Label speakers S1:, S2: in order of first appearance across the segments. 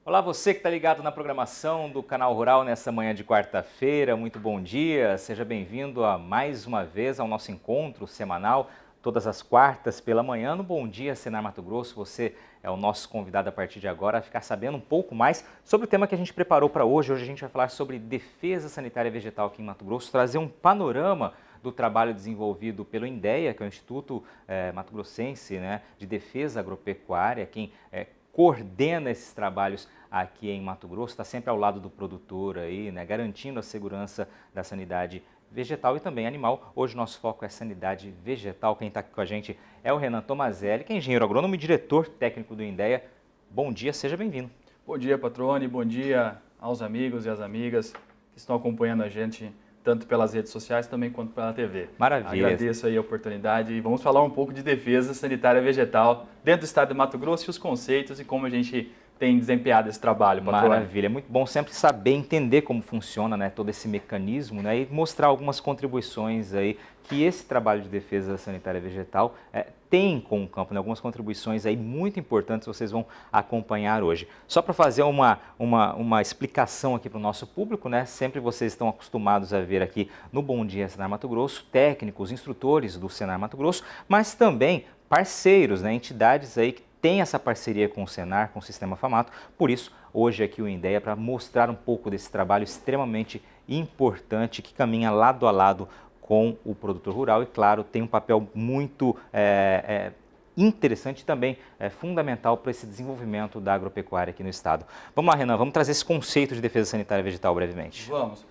S1: Olá, você que está ligado na programação do Canal Rural nessa manhã de quarta-feira, muito bom dia, seja bem-vindo a mais uma vez ao nosso encontro semanal, todas as quartas pela manhã, no Bom Dia Senar Mato Grosso. Você é o nosso convidado a partir de agora a ficar sabendo um pouco mais sobre o tema que a gente preparou para hoje. Hoje a gente vai falar sobre defesa sanitária vegetal aqui em Mato Grosso, trazer um panorama do trabalho desenvolvido pelo INDEA, que é o Instituto Mato Grossense, né, de Defesa Agropecuária, quem coordena esses trabalhos aqui em Mato Grosso, está sempre ao lado do produtor aí, né, garantindo a segurança da sanidade vegetal e também animal. Hoje o nosso foco é sanidade vegetal. Quem está aqui com a gente é o Renan Tomazelli, que é engenheiro agrônomo e diretor técnico do INDEA. Bom dia, seja bem-vindo.
S2: Bom dia, Patrone, bom dia aos amigos e às amigas que estão acompanhando a gente tanto pelas redes sociais também quanto pela TV.
S1: Maravilha.
S2: Agradeço aí a oportunidade e vamos falar um pouco de defesa sanitária vegetal dentro do estado de Mato Grosso e os conceitos e como a gente tem desempenhado esse trabalho, Patrone.
S1: Maravilha, é muito bom sempre saber, entender como funciona, né, todo esse mecanismo, né, e mostrar algumas contribuições aí que esse trabalho de defesa sanitária vegetal tem com o campo, né, algumas contribuições aí muito importantes vocês vão acompanhar hoje. Só para fazer uma explicação aqui para o nosso público, né, sempre vocês estão acostumados a ver aqui no Bom Dia Senar Mato Grosso, técnicos, instrutores do Senar Mato Grosso, mas também parceiros, né, entidades aí que tem essa parceria com o Senar, com o Sistema Famato. Por isso, hoje aqui o INDEA para mostrar um pouco desse trabalho extremamente importante que caminha lado a lado com o produtor rural e, claro, tem um papel muito interessante e também fundamental para esse desenvolvimento da agropecuária aqui no estado. Vamos lá, Renan, vamos trazer esse conceito de defesa sanitária vegetal brevemente.
S2: Vamos.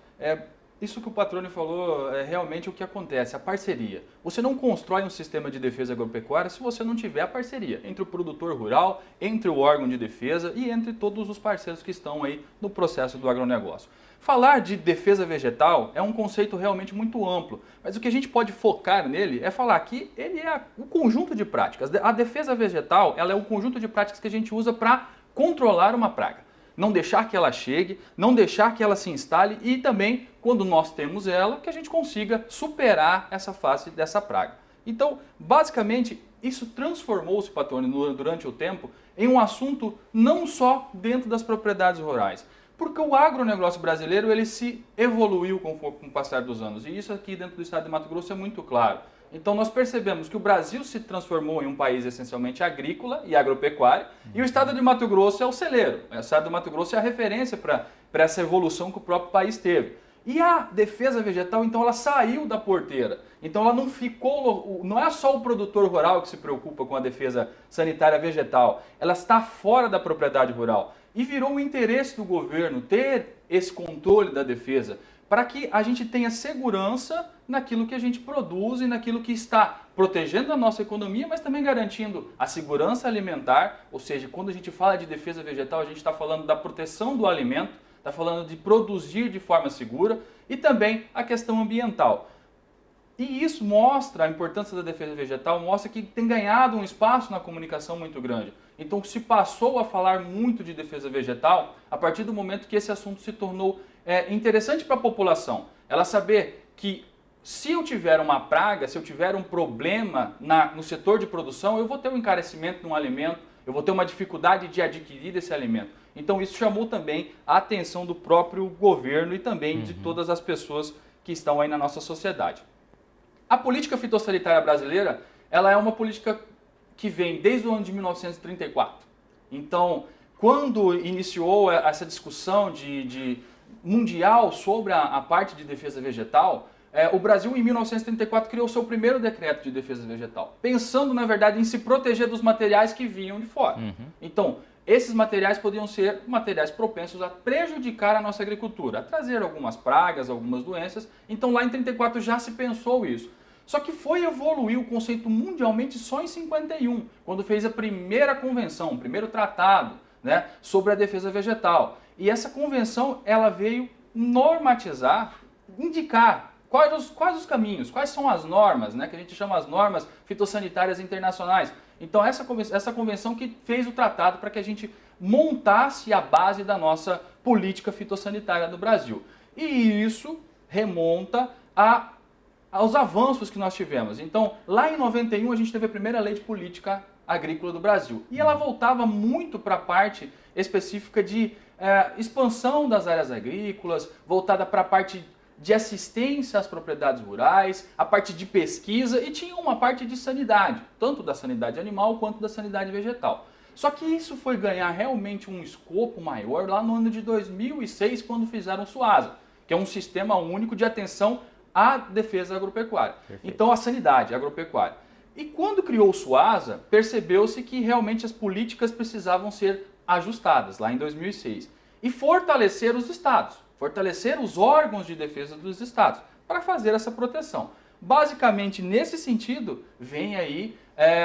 S2: Isso que o Patrone falou é realmente o que acontece, a parceria. Você não constrói um sistema de defesa agropecuária se você não tiver a parceria entre o produtor rural, entre o órgão de defesa e entre todos os parceiros que estão aí no processo do agronegócio. Falar de defesa vegetal é um conceito realmente muito amplo, mas o que a gente pode focar nele é falar que ele é o conjunto de práticas. A defesa vegetal ela é o conjunto de práticas que a gente usa para controlar uma praga. Não deixar que ela chegue, não deixar que ela se instale e também, quando nós temos ela, que a gente consiga superar essa fase dessa praga. Então, basicamente, isso transformou-se, Patrone, durante o tempo, em um assunto não só dentro das propriedades rurais, porque o agronegócio brasileiro ele se evoluiu com o passar dos anos, e isso aqui dentro do estado de Mato Grosso é muito claro. Então nós percebemos que o Brasil se transformou em um país essencialmente agrícola e agropecuário, e o estado de Mato Grosso é o celeiro. O estado de Mato Grosso é a referência para essa evolução que o próprio país teve. E a defesa vegetal, então, ela saiu da porteira. Então ela não ficou, não é só o produtor rural que se preocupa com a defesa sanitária vegetal, ela está fora da propriedade rural. E virou um interesse do governo ter esse controle da defesa, para que a gente tenha segurança naquilo que a gente produz e naquilo que está protegendo a nossa economia, mas também garantindo a segurança alimentar, ou seja, quando a gente fala de defesa vegetal, a gente está falando da proteção do alimento, está falando de produzir de forma segura e também a questão ambiental. E isso mostra a importância da defesa vegetal, mostra que tem ganhado um espaço na comunicação muito grande. Então se passou a falar muito de defesa vegetal a partir do momento que esse assunto se tornou interessante para a população. Ela saber que se eu tiver uma praga, se eu tiver um problema no setor de produção, eu vou ter um encarecimento de um alimento, eu vou ter uma dificuldade de adquirir esse alimento. Então isso chamou também a atenção do próprio governo e também de todas as pessoas que estão aí na nossa sociedade. A política fitossanitária brasileira, ela é uma política que vem desde o ano de 1934. Então, quando iniciou essa discussão mundial sobre a parte de defesa vegetal, o Brasil, em 1934, criou seu primeiro decreto de defesa vegetal, pensando, na verdade, em se proteger dos materiais que vinham de fora. Então, esses materiais podiam ser materiais propensos a prejudicar a nossa agricultura, a trazer algumas pragas, algumas doenças. Então, lá em 34 já se pensou isso. Só que foi evoluir o conceito mundialmente só em 51, quando fez a primeira convenção, o primeiro tratado, né, sobre a defesa vegetal. E essa convenção ela veio normatizar, indicar quais os caminhos, quais são as normas, né, que a gente chama as normas fitossanitárias internacionais. Então essa convenção que fez o tratado para que a gente montasse a base da política fitossanitária do Brasil. E isso remonta aos avanços que nós tivemos. Então, lá em 91, a gente teve a primeira lei de política agrícola do Brasil. E ela voltava muito para a parte específica de expansão das áreas agrícolas, voltada para a parte de assistência às propriedades rurais, a parte de pesquisa e tinha uma parte de sanidade, tanto da sanidade animal quanto da sanidade vegetal. Só que isso foi ganhar realmente um escopo maior lá no ano de 2006, quando fizeram o SUASA, que é um sistema único de atenção à defesa agropecuária.
S1: Perfeito.
S2: Então, a sanidade agropecuária. E quando criou o SUASA, percebeu-se que realmente as políticas precisavam ser ajustadas, lá em 2006. E fortalecer os estados, fortalecer os órgãos de defesa dos estados, para fazer essa proteção. Basicamente, nesse sentido, vem aí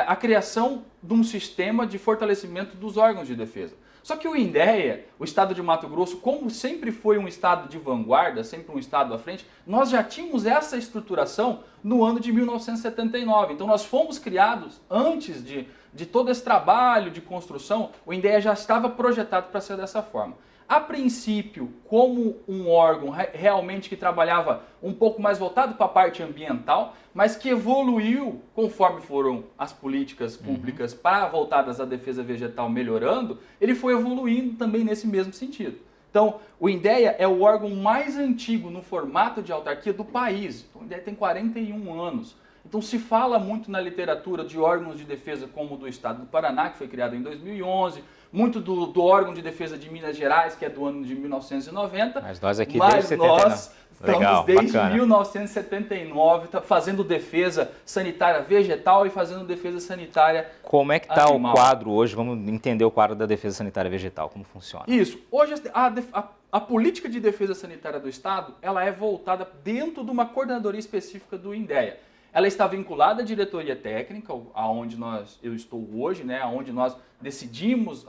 S2: a criação de um sistema de fortalecimento dos órgãos de defesa. Só que o INDEA, o estado de Mato Grosso, como sempre foi um estado de vanguarda, sempre um estado à frente, nós já tínhamos essa estruturação no ano de 1979. Então nós fomos criados antes de todo esse trabalho de construção, o INDEA já estava projetado para ser dessa forma. A princípio, como um órgão realmente que trabalhava um pouco mais voltado para a parte ambiental, mas que evoluiu conforme foram as políticas públicas voltadas à defesa vegetal melhorando, ele foi evoluindo também nesse mesmo sentido. Então, o INDEA é o órgão mais antigo no formato de autarquia do país. Então, o INDEA tem 41 anos. Então, se fala muito na literatura de órgãos de defesa como o do Estado do Paraná, que foi criado em 2011, muito do órgão de defesa de Minas Gerais, que é do ano de 1990.
S1: Mas nós aqui
S2: desde
S1: desde 79.
S2: Nós estamos desde
S1: Bacana.
S2: 1979 fazendo defesa sanitária vegetal e fazendo defesa sanitária
S1: Como é que está o
S2: animal.
S1: quadro hoje? Vamos entender o quadro da defesa sanitária vegetal, como funciona.
S2: Isso. Hoje a política de defesa sanitária do Estado, ela é voltada dentro de uma coordenadoria específica do INDEA. Ela está vinculada à diretoria técnica, aonde eu estou hoje, né, aonde nós decidimos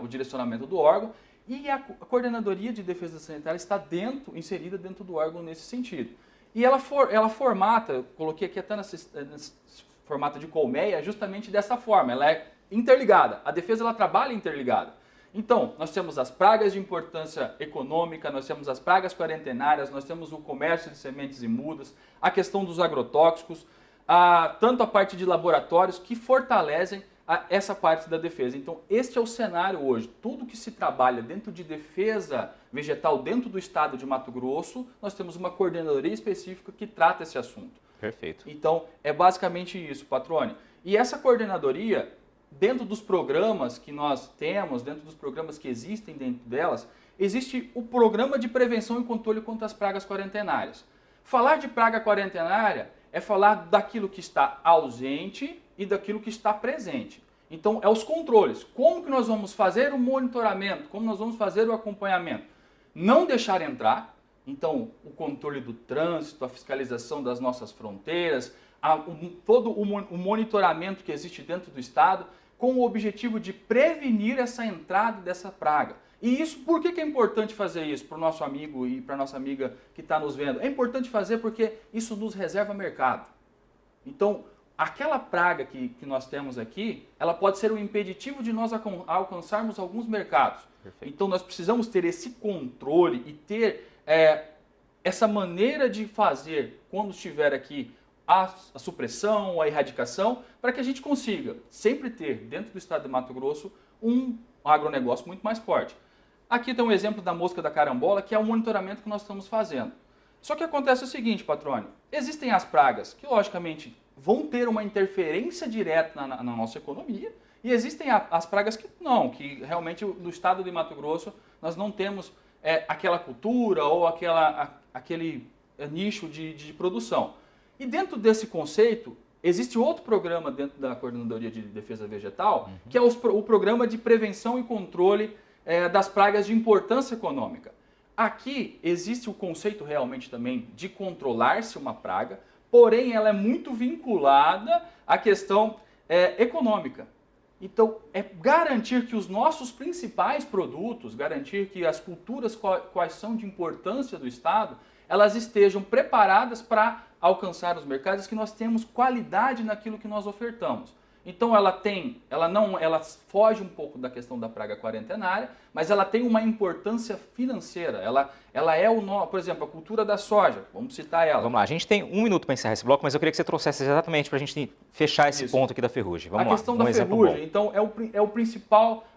S2: o direcionamento do órgão, e a coordenadoria de defesa sanitária está inserida dentro do órgão nesse sentido. E ela formata, eu coloquei aqui até nesse formato de colmeia, justamente dessa forma, ela é interligada, a defesa ela trabalha interligada. Então, nós temos as pragas de importância econômica, nós temos as pragas quarentenárias, nós temos o comércio de sementes e mudas, a questão dos agrotóxicos, tanto a parte de laboratórios que fortalecem essa parte da defesa. Então, este é o cenário hoje. Tudo que se trabalha dentro de defesa vegetal dentro do estado de Mato Grosso, nós temos uma coordenadoria específica que trata esse assunto.
S1: Perfeito.
S2: Então, é basicamente isso, Patrone. E essa coordenadoria, dentro dos programas que nós temos, dentro dos programas que existem dentro delas, existe o programa de prevenção e controle contra as pragas quarentenárias. Falar de praga quarentenária é falar daquilo que está ausente e daquilo que está presente. Então, é os controles. Como que nós vamos fazer o monitoramento? Como nós vamos fazer o acompanhamento? Não deixar entrar. Então, o controle do trânsito, a fiscalização das nossas fronteiras, todo o monitoramento que existe dentro do estado, com o objetivo de prevenir essa entrada dessa praga. E isso, por que é importante fazer isso para o nosso amigo e para a nossa amiga que está nos vendo? É importante fazer porque isso nos reserva mercado. Então, aquela praga que nós temos aqui, ela pode ser um impeditivo de nós alcançarmos alguns mercados. Perfeito. Então, nós precisamos ter esse controle e ter essa maneira de fazer, quando estiver aqui, a supressão, a erradicação, para que a gente consiga sempre ter, dentro do estado de Mato Grosso, um agronegócio muito mais forte. Aqui tem um exemplo da mosca da carambola, que é o monitoramento que nós estamos fazendo. Só que acontece o seguinte, Patrone, existem as pragas que, logicamente, vão ter uma interferência direta na nossa economia, e existem as pragas que não, que realmente no estado de Mato Grosso nós não temos aquela cultura ou aquele nicho de produção. E dentro desse conceito, existe outro programa dentro da Coordenadoria de Defesa Vegetal, que é o Programa de Prevenção e Controle das Pragas de Importância Econômica. Aqui existe o conceito realmente também de controlar-se uma praga, porém ela é muito vinculada à questão econômica. Então, é garantir que os nossos principais produtos, garantir que as culturas quais são de importância do Estado, elas estejam preparadas para alcançar os mercados, que nós temos qualidade naquilo que nós ofertamos. Então ela foge um pouco da questão da praga quarentenária, mas ela tem uma importância financeira. Ela é por exemplo, a cultura da soja, vamos citar ela.
S1: Vamos lá, a gente tem 1 minuto para encerrar esse bloco, mas eu queria que você trouxesse exatamente para a gente fechar esse ponto aqui da ferrugem. Vamos lá,
S2: a questão da ferrugem, então,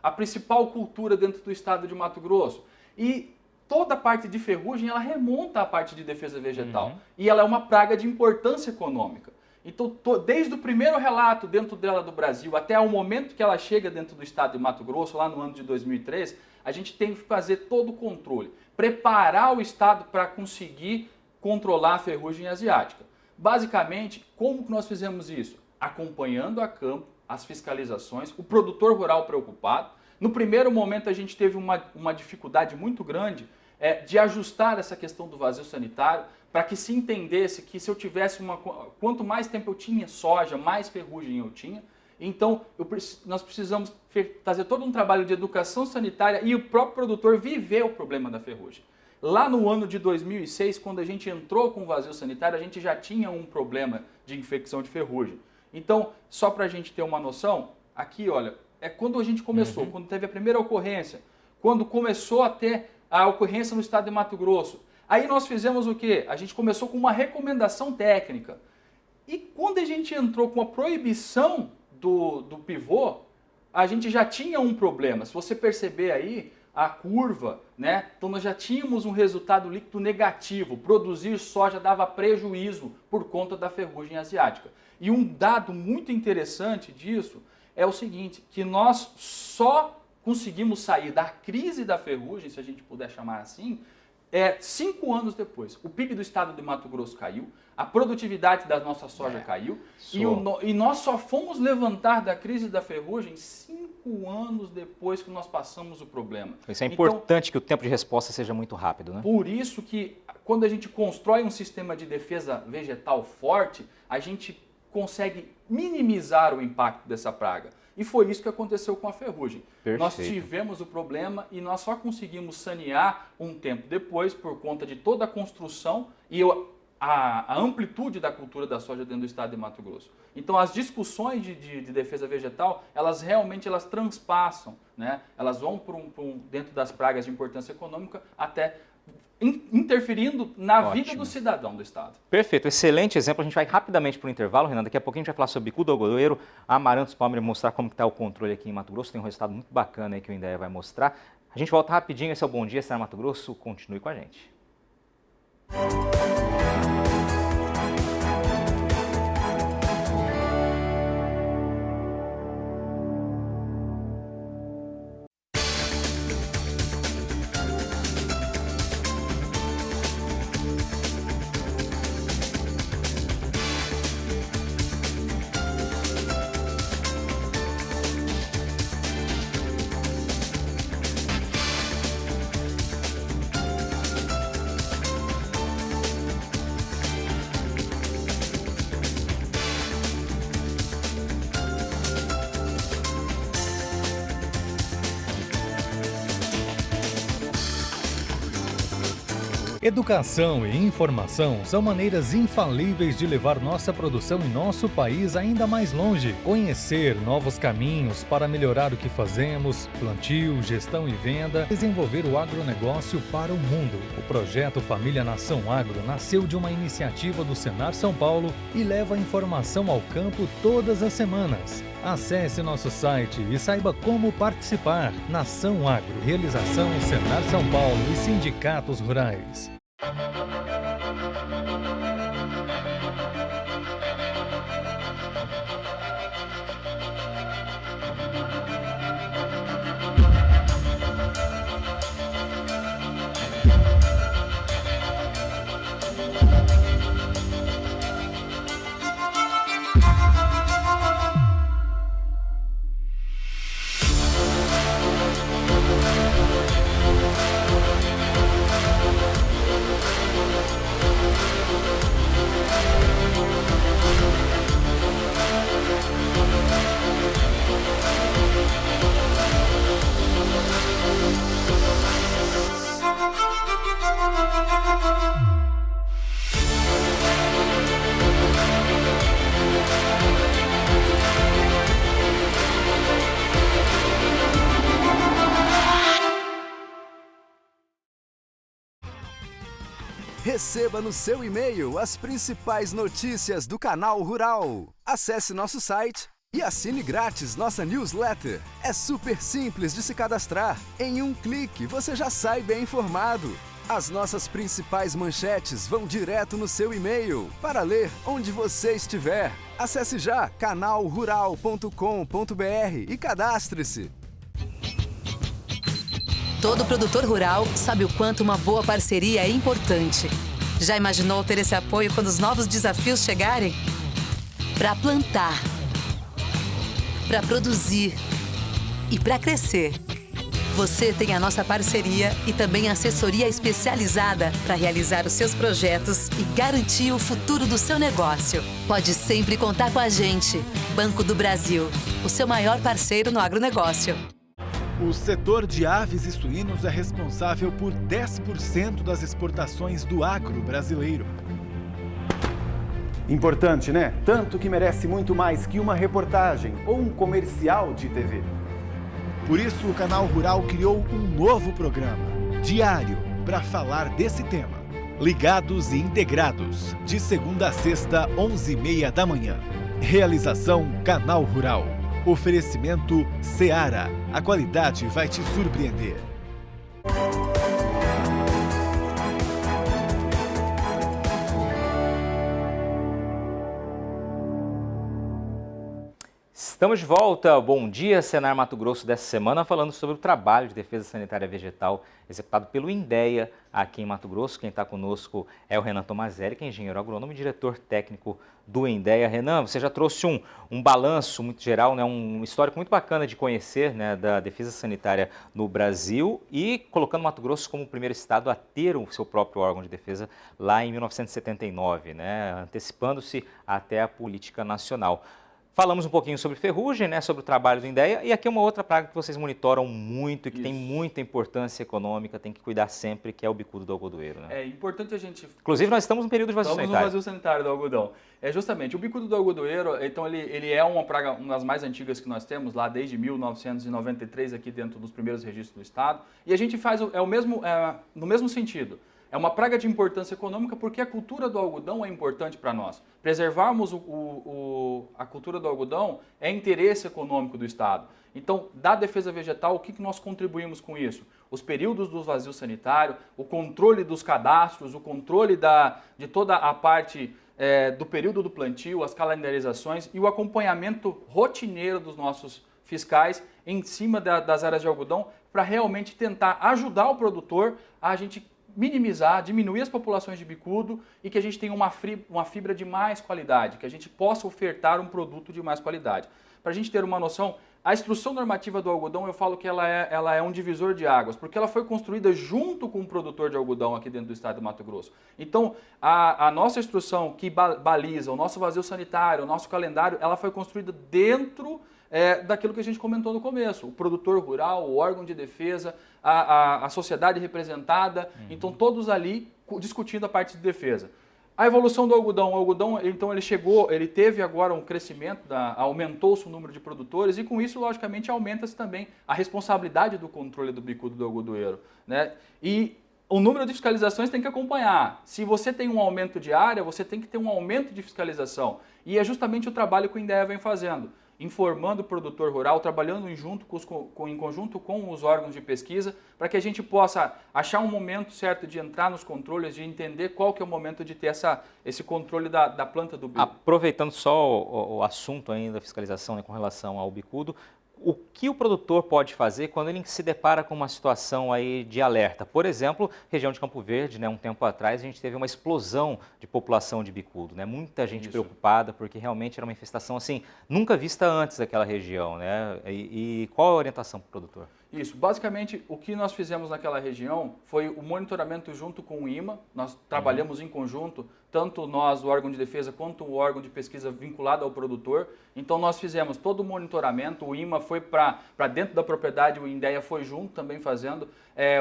S2: a principal cultura dentro do estado de Mato Grosso. E toda a parte de ferrugem, ela remonta à parte de defesa vegetal. E ela é uma praga de importância econômica. Então, desde o primeiro relato dentro dela do Brasil até o momento que ela chega dentro do estado de Mato Grosso, lá no ano de 2003, a gente tem que fazer todo o controle, preparar o estado para conseguir controlar a ferrugem asiática. Basicamente, como que nós fizemos isso? Acompanhando a campo, as fiscalizações, o produtor rural preocupado. No primeiro momento, a gente teve uma dificuldade muito grande de ajustar essa questão do vazio sanitário, para que se entendesse que se eu tivesse quanto mais tempo eu tinha soja, mais ferrugem eu tinha. Então, nós precisamos fazer todo um trabalho de educação sanitária e o próprio produtor viver o problema da ferrugem. Lá no ano de 2006, quando a gente entrou com o vazio sanitário, a gente já tinha um problema de infecção de ferrugem. Então, só para a gente ter uma noção, aqui, olha, é quando a gente começou, quando teve a primeira ocorrência, quando começou a ter a ocorrência no estado de Mato Grosso. Aí nós fizemos o quê? A gente começou com uma recomendação técnica. E quando a gente entrou com a proibição do pivô, a gente já tinha um problema. Se você perceber aí a curva, né? Então nós já tínhamos um resultado líquido negativo. Produzir soja dava prejuízo por conta da ferrugem asiática. E um dado muito interessante disso é o seguinte, que nós só conseguimos sair da crise da ferrugem, se a gente puder chamar assim, 5 anos depois. O PIB do estado de Mato Grosso caiu, a produtividade da nossa soja caiu, e nós só fomos levantar da crise da ferrugem 5 anos depois que nós passamos o problema.
S1: Isso é importante que o tempo de resposta seja muito rápido, né?
S2: Por isso que quando a gente constrói um sistema de defesa vegetal forte, a gente consegue minimizar o impacto dessa praga. E foi isso que aconteceu com a ferrugem.
S1: Perfeito.
S2: Nós tivemos o problema e nós só conseguimos sanear um tempo depois por conta de toda a construção e a amplitude da cultura da soja dentro do estado de Mato Grosso. Então as discussões de defesa vegetal, elas realmente transpassam, né? Elas vão dentro das pragas de importância econômica até interferindo na vida do cidadão do estado.
S1: Perfeito, excelente exemplo. A gente vai rapidamente para o intervalo, Renan. Daqui a pouquinho a gente vai falar sobre bicudo algodoeiro, amarantos palmeira, mostrar como está o controle aqui em Mato Grosso. Tem um resultado muito bacana aí que o Indaiá vai mostrar. A gente volta rapidinho. Esse é o Bom Dia, Senar Mato Grosso. Continue com a gente.
S3: Educação e informação são maneiras infalíveis de levar nossa produção e nosso país ainda mais longe. Conhecer novos caminhos para melhorar o que fazemos, plantio, gestão e venda, desenvolver o agronegócio para o mundo. O projeto Família Nação Agro nasceu de uma iniciativa do Senar São Paulo e leva informação ao campo todas as semanas. Acesse nosso site e saiba como participar. Nação Agro, realização Senar São Paulo e sindicatos rurais.
S4: Receba no seu e-mail as principais notícias do Canal Rural. Acesse nosso site e assine grátis nossa newsletter. É super simples de se cadastrar. Em um clique você já sai bem informado. As nossas principais manchetes vão direto no seu e-mail para ler onde você estiver. Acesse já canalrural.com.br e cadastre-se.
S5: Todo produtor rural sabe o quanto uma boa parceria é importante. Já imaginou ter esse apoio quando os novos desafios chegarem? Para plantar, para produzir e para crescer. Você tem a nossa parceria e também assessoria especializada para realizar os seus projetos e garantir o futuro do seu negócio. Pode sempre contar com a gente. Banco do Brasil, o seu maior parceiro no agronegócio.
S6: O setor de aves e suínos é responsável por 10% das exportações do agro brasileiro.
S7: Importante, né? Tanto que merece muito mais que uma reportagem ou um comercial de TV.
S6: Por isso, o Canal Rural criou um novo programa, diário, para falar desse tema. Ligados e Integrados, de segunda a sexta, 11h30 da manhã. Realização Canal Rural. Oferecimento Seara. A qualidade vai te surpreender.
S1: Estamos de volta. Bom dia, Senar Mato Grosso, dessa semana falando sobre o trabalho de defesa sanitária vegetal executado pelo INDEA aqui em Mato Grosso. Quem está conosco é o Renan Tomazelli, que é engenheiro agrônomo e diretor técnico do INDEA. Renan, você já trouxe um balanço muito geral, né, um histórico muito bacana de conhecer, né, da defesa sanitária no Brasil e colocando Mato Grosso como o primeiro estado a ter o seu próprio órgão de defesa lá em 1979, né, antecipando-se até a política nacional. Falamos um pouquinho sobre ferrugem, né, sobre o trabalho do INDEA, e aqui é uma outra praga que vocês monitoram muito e que tem muita importância econômica, tem que cuidar sempre, que é o bicudo do algodoeiro. Né?
S2: É importante a gente...
S1: Inclusive, nós estamos no período de vazio sanitário.
S2: Estamos no vazio sanitário do algodão. É justamente, o bicudo do algodoeiro, então ele é uma praga, uma das mais antigas que nós temos, lá desde 1993, aqui dentro dos primeiros registros do estado, e a gente faz no mesmo sentido. É uma praga de importância econômica porque a cultura do algodão é importante para nós. Preservarmos a cultura do algodão é interesse econômico do Estado. Então, da defesa vegetal, o que nós contribuímos com isso? Os períodos do vazio sanitário, o controle dos cadastros, o controle de toda a parte do período do plantio, as calendarizações e o acompanhamento rotineiro dos nossos fiscais em cima das áreas de algodão para realmente tentar ajudar o produtor a gente minimizar, diminuir as populações de bicudo e que a gente tenha uma fibra de mais qualidade, que a gente possa ofertar um produto de mais qualidade. Para a gente ter uma noção, a instrução normativa do algodão, eu falo que ela é um divisor de águas, porque ela foi construída junto com o produtor de algodão aqui dentro do estado do Mato Grosso. Então, a nossa instrução que baliza o nosso vazio sanitário, o nosso calendário, ela foi construída dentro daquilo que a gente comentou no começo. O produtor rural, o órgão de defesa, a sociedade representada, então todos ali discutindo a parte de defesa. A evolução do algodão, então ele teve agora um crescimento, aumentou-se o número de produtores e com isso, logicamente, aumenta-se também a responsabilidade do controle do bicudo do algodoeiro, né? E o número de fiscalizações tem que acompanhar. Se você tem um aumento de área, você tem que ter um aumento de fiscalização. E é justamente o trabalho que o INDEA vem fazendo, informando o produtor rural, trabalhando em conjunto com os órgãos de pesquisa, para que a gente possa achar um momento certo de entrar nos controles, de entender qual que é o momento de ter esse controle da planta do bicudo.
S1: Aproveitando só o assunto ainda da fiscalização, né, com relação ao bicudo, o que o produtor pode fazer quando ele se depara com uma situação aí de alerta? Por exemplo, região de Campo Verde, né, um tempo atrás a gente teve uma explosão de população de bicudo, né? Muita gente preocupada porque realmente era uma infestação assim, nunca vista antes daquela região, né? E qual a orientação para o produtor?
S2: Isso, basicamente o que nós fizemos naquela região foi o monitoramento junto com o IMA, nós trabalhamos em conjunto, tanto nós, o órgão de defesa, quanto o órgão de pesquisa vinculado ao produtor. Então nós fizemos todo o monitoramento, o IMA foi para dentro da propriedade, o INDEA foi junto também fazendo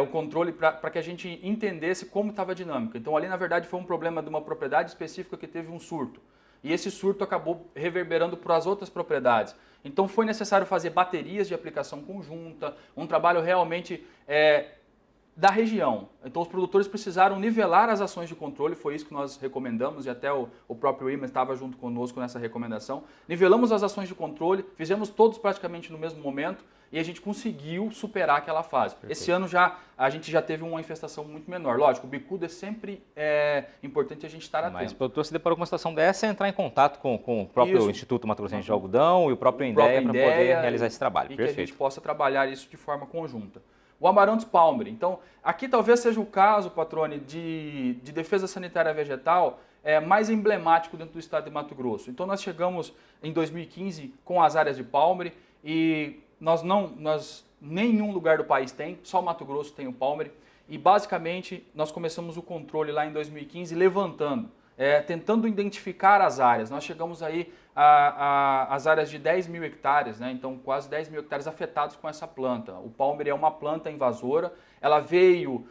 S2: o controle para que a gente entendesse como estava a dinâmica. Então ali na verdade foi um problema de uma propriedade específica que teve um surto. E esse surto acabou reverberando para as outras propriedades. Então foi necessário fazer baterias de aplicação conjunta, um trabalho realmente da região. Então os produtores precisaram nivelar as ações de controle, foi isso que nós recomendamos e até o próprio IMA estava junto conosco nessa recomendação. Nivelamos as ações de controle, fizemos todos praticamente no mesmo momento e a gente conseguiu superar aquela fase. Perfeito. Esse ano a gente já teve uma infestação muito menor. Lógico, o bicudo é sempre importante a gente estar atento.
S1: Mas o produtor se deparou com uma situação dessa, entrar em contato com o próprio Instituto Mato Grossense de Algodão e o próprio INDEA para poder realizar esse trabalho.
S2: E
S1: Perfeito.
S2: que a gente possa trabalhar isso de forma conjunta. O Amaranthus palmeri. Então, aqui talvez seja o caso, Patrone, de defesa sanitária vegetal mais emblemático dentro do estado de Mato Grosso. Então, nós chegamos em 2015 com as áreas de palmeri e nenhum lugar do país tem, só Mato Grosso tem o palmeri. E, basicamente, nós começamos o controle lá em 2015 levantando, tentando identificar as áreas. Nós chegamos aí às áreas de 10 mil hectares, né? Então quase 10 mil hectares afetados com essa planta. O palmeri é uma planta invasora, ela veio,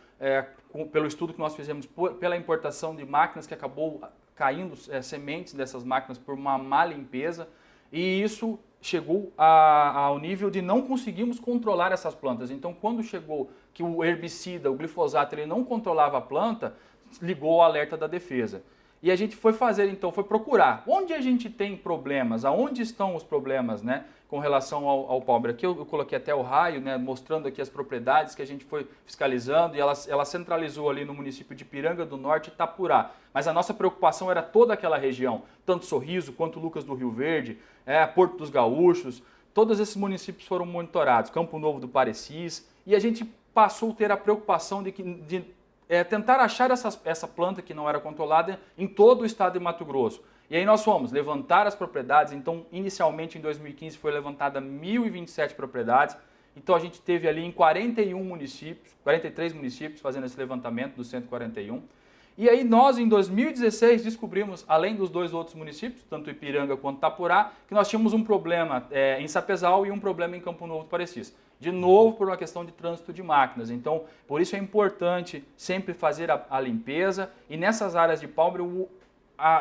S2: pelo estudo que nós fizemos, pela importação de máquinas que acabou caindo sementes dessas máquinas por uma má limpeza e isso chegou ao nível de não conseguimos controlar essas plantas. Então quando chegou que o herbicida, o glifosato, ele não controlava a planta, ligou o alerta da defesa. E a gente foi foi procurar onde a gente tem problemas, aonde estão os problemas, né, com relação ao palmeri. Aqui eu coloquei até o raio, né, mostrando aqui as propriedades que a gente foi fiscalizando e ela centralizou ali no município de Ipiranga do Norte e Itapurá. Mas a nossa preocupação era toda aquela região, tanto Sorriso quanto Lucas do Rio Verde, Porto dos Gaúchos, todos esses municípios foram monitorados, Campo Novo do Parecis, e a gente passou a ter a preocupação de tentar achar essa planta que não era controlada em todo o estado de Mato Grosso. E aí nós fomos levantar as propriedades, então inicialmente em 2015 foi levantada 1.027 propriedades, então a gente teve ali em 43 municípios fazendo esse levantamento dos 141. E aí nós em 2016 descobrimos, além dos dois outros municípios, tanto Ipiranga quanto Itapurá, que nós tínhamos um problema em Sapezal e um problema em Campo Novo do Parecis. De novo, por uma questão de trânsito de máquinas. Então, por isso é importante sempre fazer a limpeza. E nessas áreas de palmeri,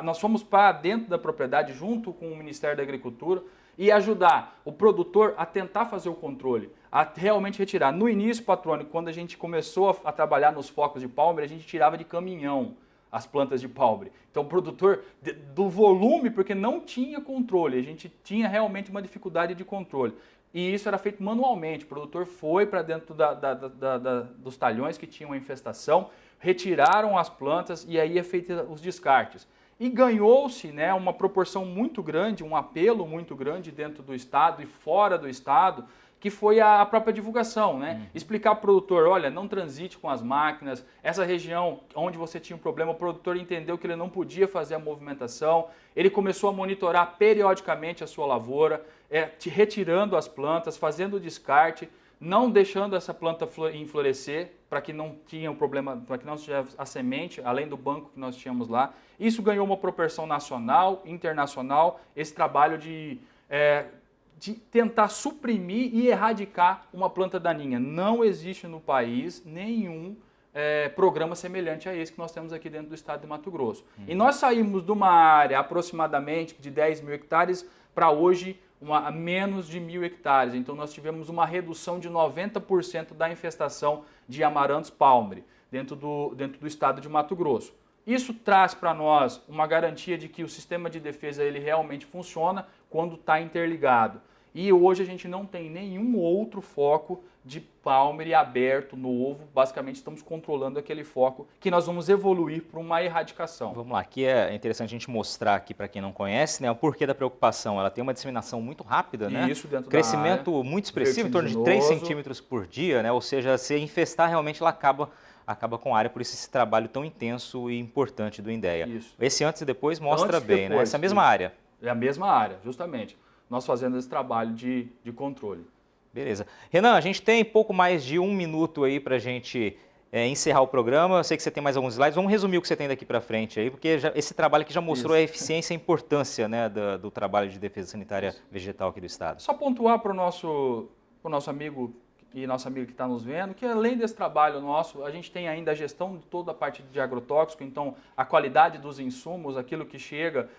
S2: nós fomos para dentro da propriedade, junto com o Ministério da Agricultura, e ajudar o produtor a tentar fazer o controle, a realmente retirar. No início, Patrone, quando a gente começou a trabalhar nos focos de palmeri, a gente tirava de caminhão as plantas de palmeri. Então, o produtor, do volume, porque não tinha controle, a gente tinha realmente uma dificuldade de controle. E isso era feito manualmente, o produtor foi para dentro dos talhões que tinham a infestação, retiraram as plantas e aí é feito os descartes. E ganhou-se, né, uma proporção muito grande, um apelo muito grande dentro do estado e fora do estado, que foi a própria divulgação, né? Explicar para o produtor, olha, não transite com as máquinas, essa região onde você tinha um problema, o produtor entendeu que ele não podia fazer a movimentação, ele começou a monitorar periodicamente a sua lavoura, retirando as plantas, fazendo o descarte, não deixando essa planta florescer, para que não tinha um problema, para que não tivesse a semente, além do banco que nós tínhamos lá. Isso ganhou uma proporção nacional, internacional, esse trabalho de tentar suprimir e erradicar uma planta daninha. Não existe no país nenhum programa semelhante a esse que nós temos aqui dentro do estado de Mato Grosso. E nós saímos de uma área aproximadamente de 10 mil hectares para hoje a menos de 1.000 hectares. Então nós tivemos uma redução de 90% da infestação de Amaranthus palmeri dentro do estado de Mato Grosso. Isso traz para nós uma garantia de que o sistema de defesa ele realmente funciona quando está interligado. E hoje a gente não tem nenhum outro foco de palmeri aberto, novo. Basicamente estamos controlando aquele foco que nós vamos evoluir para uma erradicação.
S1: Vamos lá, aqui é interessante a gente mostrar aqui para quem não conhece, né, o porquê da preocupação. Ela tem uma disseminação muito rápida, né?
S2: Isso, dentro
S1: crescimento
S2: da área,
S1: muito expressivo, em torno de 3 centímetros por dia, né? Ou seja, se infestar realmente ela acaba com a área, por isso esse trabalho tão intenso e importante do INDEA.
S2: Isso.
S1: Esse antes e depois mostra
S2: Antes e
S1: bem,
S2: depois,
S1: né? Essa mesma área.
S2: É a mesma área, justamente. Nós fazendo esse trabalho de controle.
S1: Beleza. Renan, a gente tem pouco mais de 1 minuto aí para a gente encerrar o programa. Eu sei que você tem mais alguns slides. Vamos resumir o que você tem daqui para frente aí, porque esse trabalho aqui já mostrou a eficiência e a importância, né, do trabalho de defesa sanitária vegetal aqui do estado.
S2: Só pontuar para o nosso amigo e nossa amiga que está nos vendo, que além desse trabalho nosso, a gente tem ainda a gestão de toda a parte de agrotóxico, então a qualidade dos insumos, aquilo que chega,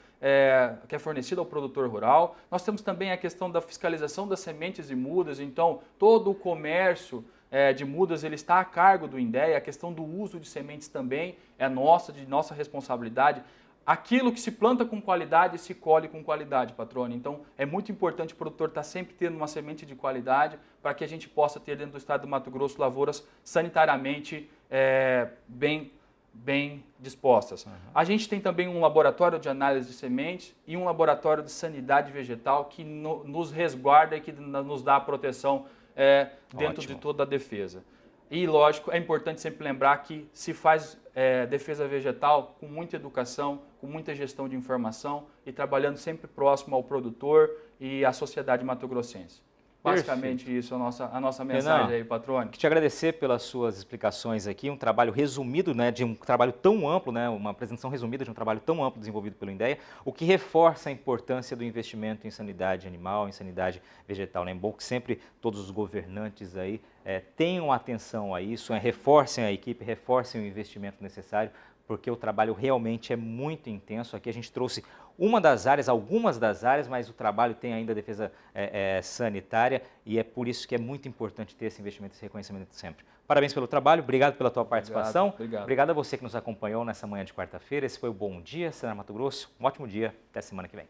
S2: que é fornecido ao produtor rural. Nós temos também a questão da fiscalização das sementes e mudas, então todo o comércio de mudas ele está a cargo do INDEA, a questão do uso de sementes também é de nossa responsabilidade. Aquilo que se planta com qualidade, se colhe com qualidade, Patrone. Então, é muito importante o produtor estar sempre tendo uma semente de qualidade para que a gente possa ter dentro do estado do Mato Grosso lavouras sanitariamente bem dispostas. A gente tem também um laboratório de análise de sementes e um laboratório de sanidade vegetal que nos resguarda e que nos dá a proteção dentro de toda a defesa. E, lógico, é importante sempre lembrar que se faz defesa vegetal com muita educação, com muita gestão de informação e trabalhando sempre próximo ao produtor e à sociedade mato-grossense. Basicamente isso, a nossa mensagem
S1: Renan,
S2: aí, Patrone.
S1: Te agradecer pelas suas explicações aqui, um trabalho resumido, né, de um trabalho tão amplo, né, uma apresentação resumida de um trabalho tão amplo desenvolvido pelo INDEA, o que reforça a importância do investimento em sanidade animal, em sanidade vegetal. É bom que sempre todos os governantes aí tenham atenção a isso, reforcem a equipe, reforcem o investimento necessário, porque o trabalho realmente é muito intenso. Aqui a gente trouxe algumas das áreas, mas o trabalho tem ainda a defesa sanitária e é por isso que é muito importante ter esse investimento, esse reconhecimento sempre. Parabéns pelo trabalho, obrigado pela tua participação. Obrigado a você que nos acompanhou nessa manhã de quarta-feira. Esse foi o Bom Dia, Senar Mato Grosso. Um ótimo dia, até semana que vem.